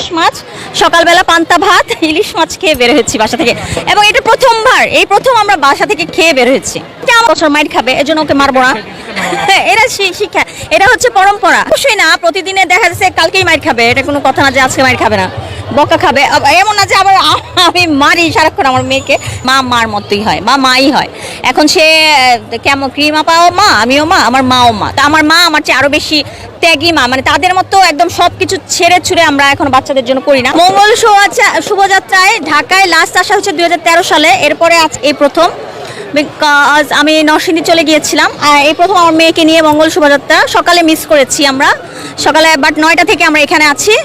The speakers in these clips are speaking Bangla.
ইলিশ মাছ, সকালবেলা পান্তা ভাত, ইলিশ মাছ খেয়ে বের হয়েছি বাসা থেকে। এবং এটা প্রথমবার, এই প্রথম আমরা বাসা থেকে খেয়ে বের হয়েছি। বছর মাইর খাবে, এজন্য ওকে মারবো না। এটা শিক্ষা, এটা হচ্ছে পরম্পরা। অবশ্যই না প্রতিদিনে দেখা যাচ্ছে কালকেই মাইর খাবে, এটা কোনো কথা না যে আজকে মাইর খাবে না, বকা খাবে। এমন না যে আবার আমি মারি সারাক্ষণ আমার মেয়েকে। মা মার মতোই হয়, মা মাই হয়। এখন সে কেমন ক্রিমা পাও মা, আমিও মা, আমার মাও মা। তা আমার মা আমার চেয়ে আরো বেশি ত্যাগী মা, মানে তাদের মতো একদম সবকিছু ছেড়ে ছুড়ে আমরা এখন বাচ্চাদের জন্য করি না। মঙ্গল শোভাযাত্রায় ঢাকায় লাস্ট আসা হচ্ছে 2013 সালে, এরপরে এই প্রথম। বিকজ আমি নরসিংদী চলে গিয়েছিলাম, এই প্রথম আমার মেয়েকে নিয়ে মঙ্গল শোভাযাত্রা। সকালে মিস করেছি আমরা, সকালে বাট 9টা থেকে আমরা এখানে আছি।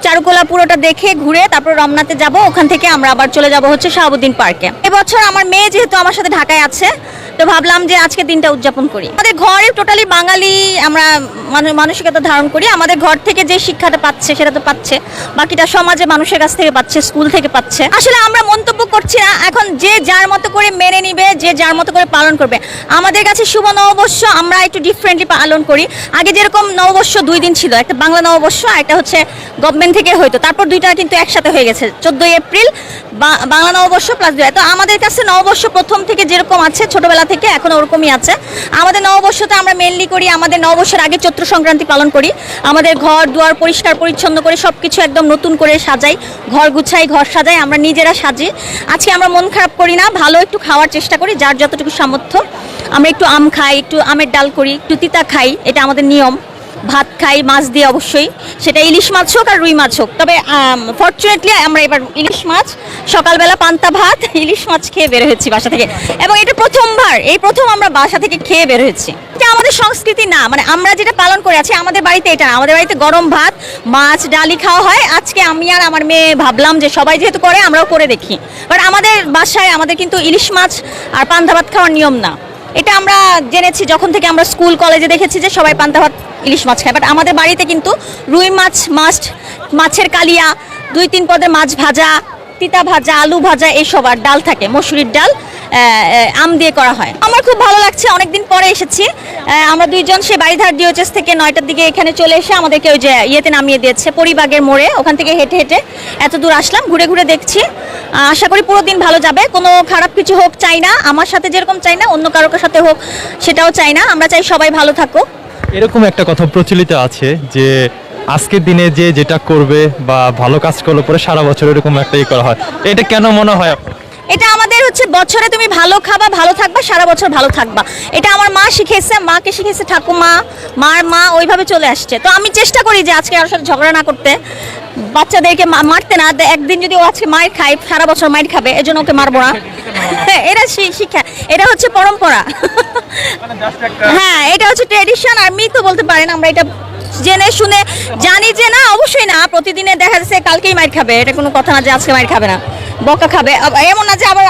চারুকলা পুরোটা দেখে ঘুরে তারপর রমনাতে যাব, ওখান থেকে আমরা আবার চলে যাব হচ্ছে শাহাবুদ্দিন পার্কে। এবছর আমার মেয়ে যেহেতু আমার সাথে ঢাকায় আছে, তো ভাবলাম যে আজকে দিনটা উদযাপন করি। আমাদের ঘরে টোটালি বাঙালি আমরা মানসিকতা ধারণ করি। আমাদের ঘর থেকে যে শিক্ষাটা পাচ্ছে সেটা তো পাচ্ছে, বাকিটা সমাজে মানুষের কাছ থেকে পাচ্ছে, স্কুল থেকে পাচ্ছে। আসলে আমরা মন্তব্য করছি না, এখন যে যার মতো করে মেনে নিবে, যে যার মতো করে পালন করবে। আমাদের কাছে শুভ নববর্ষ আমরা একটু ডিফারেন্টলি পালন করি। আগে যেরকম নববর্ষ 2 দিন ছিল, একটা বাংলা নববর্ষ আর একটা হচ্ছে গভর্নমেন্ট থেকে হইতো, তারপর দুইটা কিন্তু একসাথে হয়ে গেছে, 14 এপ্রিল বাংলা নববর্ষ প্লাস 2। তো আমাদের কাছে নববর্ষ প্রথম থেকে যেরকম আছে ছোটবেলা থেকে এখন ওরকমই আছে। আমাদের নববর্ষতে আমরা মেনলি করি, আমাদের নববর্ষের আগে চৈত্র সংক্রান্তি পালন করি। আমাদের ঘর দুয়ার পরিষ্কার পরিচ্ছন্ন করে সবকিছু একদম নতুন করে সাজাই, ঘর গুছাই, ঘর সাজাই, আমরা নিজেরা সাজি। আজকে আমরা মন খারাপ করি না, ভালো একটু খাওয়ার চেষ্টা করি, যার যতটুকু সামর্থ্য। আমরা একটু আম খাই, একটু আমের ডাল করি, একটু তিতা খাই, এটা আমাদের নিয়ম। ভাত খাই মাছ দিয়ে, অবশ্যই সেটা ইলিশ মাছ হোক আর রুই মাছ হোক। তবে ফর্চুনেটলি আমরা এবার ইলিশ মাছ, সকালবেলা পান্তা ভাত, ইলিশ মাছ খেয়ে বের হয়েছি বাসা থেকে। এবং এটা প্রথমবার, এই প্রথম আমরা বাসা থেকে খেয়ে বের হয়েছি। এটা আমাদের সংস্কৃতি না, মানে আমরা যেটা পালন করে আছি আমাদের বাড়িতে এটা না। আমাদের বাড়িতে গরম ভাত, মাছ, ডালি খাওয়া হয়। আজকে আমি আর আমার মেয়ে ভাবলাম যে সবাই যেহেতু করে আমরাও করে দেখি। বাট আমাদের বাসায় আমাদের কিন্তু ইলিশ মাছ আর পান্তা ভাত খাওয়ার নিয়ম না। এটা আমরা জেনেছি যখন থেকে আমরা স্কুল কলেজে দেখেছি যে সবাই পান্তা ভাত ইলিশ মাছ খায়। বাট আমাদের বাড়িতে কিন্তু রুই মাছ মাস্ট, মাছের কালিয়া, 2-3 পদের মাছ ভাজা, তিতা ভাজা, আলু ভাজা, এইসব। আর ডাল থাকে, মসুরির ডাল, আম দিয়ে করা হয়। আমার খুব ভালো লাগছে, অনেকদিন পরে এসেছি। আমরা দুইজন সে বাড়িধার ডিওএইচএস থেকে 9টার দিকে এখানে চলে এসে আমাদেরকে ওই যে ইয়েতে নামিয়ে দিয়েছে, পরিবাগের মোড়ে। ওখান থেকে হেঁটে হেঁটে এত দূর আসলাম, ঘুরে ঘুরে দেখছি। আশা করি পুরো দিন ভালো যাবে, কোনো খারাপ কিছু হোক চাই না। আমার সাথে যেরকম চাই না অন্য কারোর সাথে হোক সেটাও চাই না। আমরা চাই সবাই ভালো থাকুক। এরকম একটা কথা প্রচলিত আছে যে আজকের দিনে যে যেটা করবে বা ভালো কাজ করলে পরে সারা বছর এরকম একটা করা হয়। এটা কেন মনে হয়? এটা আমাদের হচ্ছে বছরে তুমি ভালো খাবা, ভালো থাকবা, সারা বছর ভালো থাকবা। এটা আমার মা শিখেছে, মাকে শিখেছে ঠাকুমা, মার মা, ওইভাবে চলে আসছে। তো আমি চেষ্টা করি যে আজকে ওর সাথে ঝগড়া না করতে, বাচ্চাদেরকে মারতে না। একদিন যদি ও আজকে মায়ের খায়, সারা বছর মায়ের খাবে, এজন্য ওকে মারবো না। এটা শিক্ষা, এটা হচ্ছে পরম্পরা। হ্যাঁ, এটা হচ্ছে ট্রেডিশন। আর তো বলতে পারেন আমরা এটা জেনে শুনে জানি যে না, অবশ্যই না প্রতিদিনে দেখা যাচ্ছে কালকেই মায়ের খাবে, এটা কোনো কথা না যে আজকে মায়ের খাবে না, বকা খাবে। এমন না যে আবার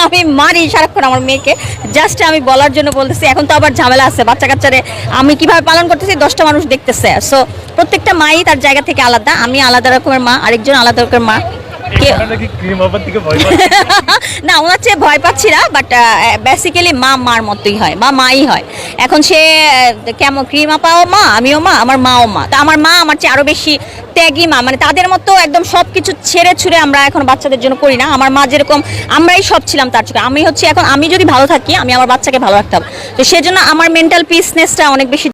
আমি মারি সারাক্ষণ আমার মেয়েকে, জাস্ট আমি বলার জন্য বলতেছি। এখন তো আবার ঝামেলা আছে, বাচ্চা কাচ্চারে আমি কিভাবে পালন করতেছি 10টা মানুষ দেখতেছে। সো প্রত্যেকটা মাই তার জায়গা থেকে আলাদা, আমি আলাদা রকমের মা, আরেকজন আলাদা রকমের মা। না, ওনার চেয়ে ভয় পাচ্ছি না, বাট বেসিক্যালি মা মার মতোই হয়, মা মাই হয়। এখন সে কেমন ক্রিমা পাও মা, আমিও মা, আমার মাও মা। তা আমার মা আমার চেয়ে আরো বেশি ত্যাগী মা, মানে তাদের মতো একদম সবকিছু ছেড়ে ছুড়ে আমরা এখন বাচ্চাদের জন্য করি না। আমার মা যেরকম, আমরাই সব ছিলাম তার চোখে। আমি হচ্ছে এখন, আমি যদি ভালো থাকি আমি আমার বাচ্চাকে ভালো রাখতে হবে। তো সেজন্য আমার মেন্টাল পিসনেসটা অনেক বেশি